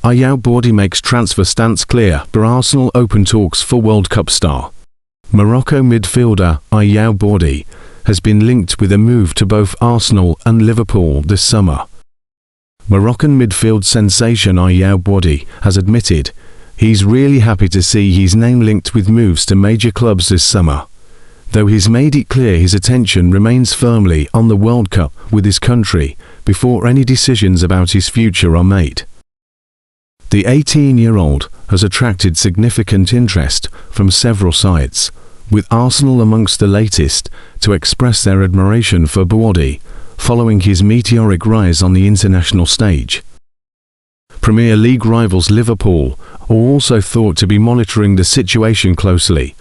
Bouaddi makes transfer stance clear for Arsenal open talks for World Cup star. Morocco midfielder Ayyoub Bouaddi has been linked with a move to both Arsenal and Liverpool this summer. Moroccan midfield sensation Ayyoub Bouaddi has admitted he's really happy to see his name linked with moves to major clubs this summer, though he's made it clear his attention remains firmly on the World Cup with his country before any decisions about his future are made. The 18-year-old has attracted significant interest from several sides, with Arsenal amongst the latest to express their admiration for Bouaddi following his meteoric rise on the international stage. Premier League rivals Liverpool are also thought to be monitoring the situation closely,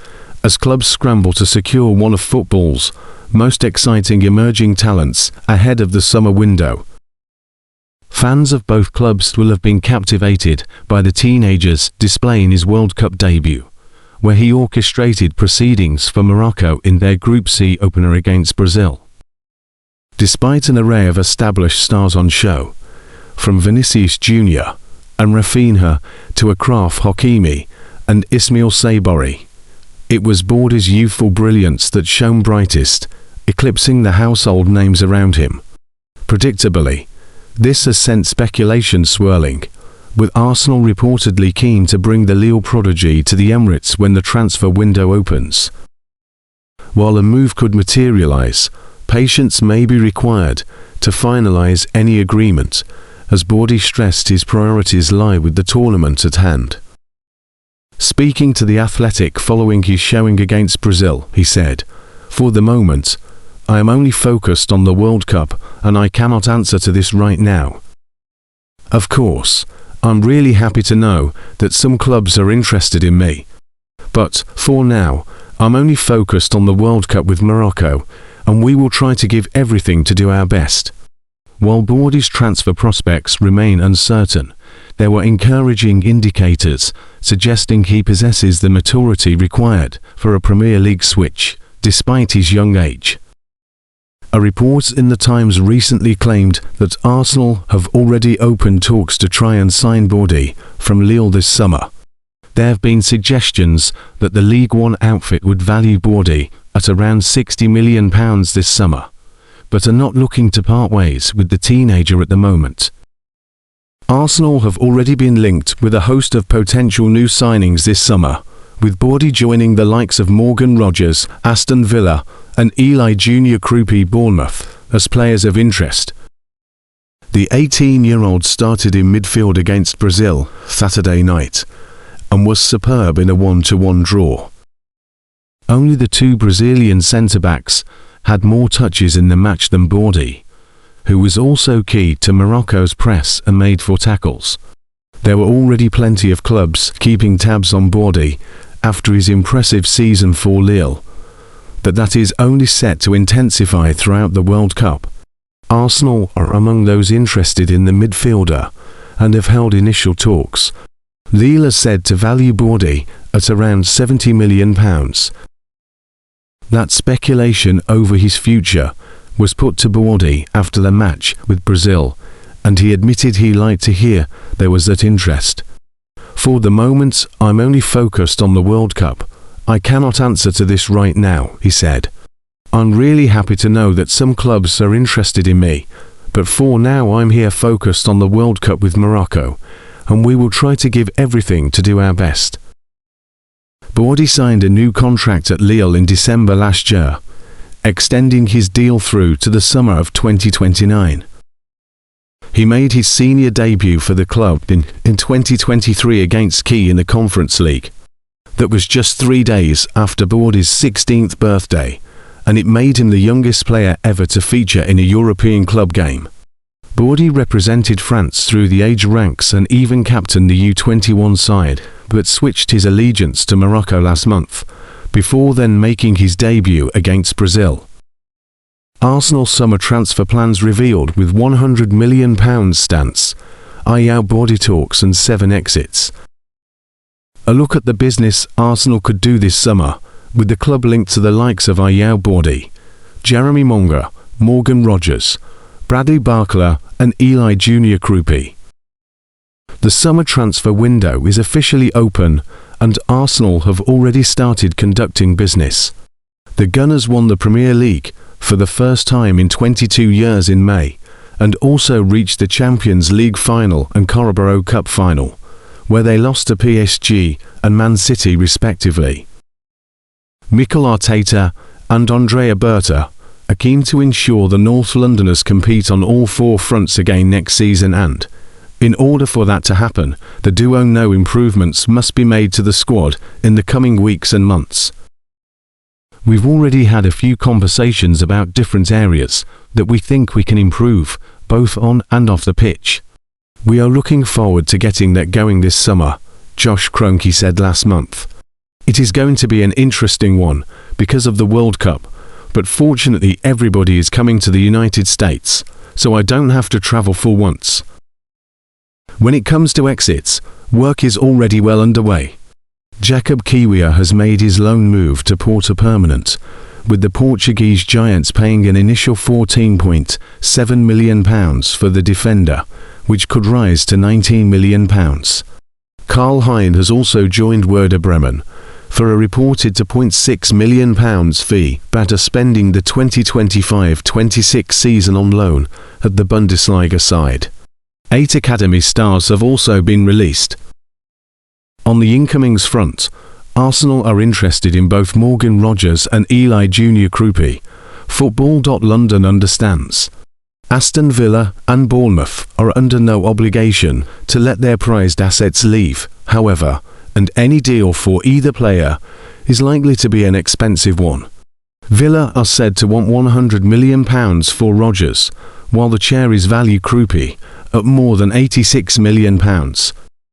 as clubs scramble to secure one of football's most exciting emerging talents ahead of the summer window. Fans of both clubs will have been captivated by the teenager's display in his World Cup debut, where he orchestrated proceedings for Morocco in their Group C opener against Brazil. Despite an array of established stars on show, from Vinicius Jr. and Rafinha to Achraf Hakimi and Ismail Sabori, it was Bouaddi's youthful brilliance that shone brightest, eclipsing the household names around him. Predictably, this has sent speculation swirling, with Arsenal reportedly keen to bring the Lille prodigy to the Emirates when the transfer window opens. While a move could materialise, patience may be required to finalise any agreement, as Bouaddi stressed his priorities lie with the tournament at hand. Speaking to The Athletic following his showing against Brazil, he said, "For the moment, I am only focused on the World Cup and I cannot answer to this right now. Of course, I'm really happy to know that some clubs are interested in me. But, for now, I'm only focused on the World Cup with Morocco, and we will try to give everything to do our best." While Bouaddi's transfer prospects remain uncertain, there were encouraging indicators suggesting he possesses the maturity required for a Premier League switch, despite his young age. A report in the Times recently claimed that Arsenal have already opened talks to try and sign Bouaddi from Lille this summer. There have been suggestions that the League One outfit would value Bouaddi at around £60 million this summer, but are not looking to part ways with the teenager at the moment. Arsenal have already been linked with a host of potential new signings this summer, with Bouaddi joining the likes of Morgan Rogers, Aston Villa, and Eli Junior Kroupi Bournemouth as players of interest. The 18-year-old started in midfield against Brazil Saturday night and was superb in a 1-1 draw. Only the two Brazilian centre-backs had more touches in the match than Bouaddi, who was also key to Morocco's press and made for tackles. There were already plenty of clubs keeping tabs on Bouaddi after his impressive season for Lille, but that is only set to intensify throughout the World Cup. Arsenal are among those interested in the midfielder and have held initial talks. Lille is said to value Bouaddi at around £70 million. That speculation over his future was put to Bouaddi after the match with Brazil, and he admitted he liked to hear there was that interest. "For the moment, I'm only focused on the World Cup. I cannot answer to this right now," he said. "I'm really happy to know that some clubs are interested in me, but for now I'm here focused on the World Cup with Morocco, and we will try to give everything to do our best." Bouaddi signed a new contract at Lille in December last year, extending his deal through to the summer of 2029. He made his senior debut for the club in 2023 against Key in the Conference League. That was just 3 days after Bouaddi's 16th birthday, and it made him the youngest player ever to feature in a European club game. Bouaddi represented France through the age ranks and even captained the U21 side, but switched his allegiance to Morocco last month, before then making his debut against Brazil. Arsenal summer transfer plans revealed with £100 million stance, Ayyoub Bouaddi talks and 7 exits. A look at the business Arsenal could do this summer, with the club linked to the likes of Ayyoub Bouaddi, Jeremy Monga, Morgan Rogers, Bradley Barcola and Eli Junior Kroupi. The summer transfer window is officially open, and Arsenal have already started conducting business. The Gunners won the Premier League for the first time in 22 years in May, and also reached the Champions League final and Carabao Cup final, where they lost to PSG and Man City respectively. Mikel Arteta and Andrea Berta are keen to ensure the North Londoners compete on all four fronts again next season, and, in order for that to happen, the duo know improvements must be made to the squad in the coming weeks and months. We've already had a few conversations about different areas that we think we can improve, both on and off the pitch. We are looking forward to getting that going this summer, Josh Kroenke said last month. It is going to be an interesting one because of the World Cup, but fortunately everybody is coming to the United States, so I don't have to travel for once. When it comes to exits, work is already well underway. Jacob Kiwior has made his loan move to Porto permanent, with the Portuguese giants paying an initial £14.7 million for the defender, which could rise to £19 million. Karl Hein has also joined Werder Bremen for a reported £2.6 million fee, but are spending the 2025-26 season on loan at the Bundesliga side. 8 academy stars have also been released. On the incomings front, Arsenal are interested in both Morgan Rogers and Eli Junior Krupi. Football.London understands. Aston Villa and Bournemouth are under no obligation to let their prized assets leave, however, and any deal for either player is likely to be an expensive one. Villa are said to want £100 million for Rogers, while the Cherries value Krupi at more than £86 million.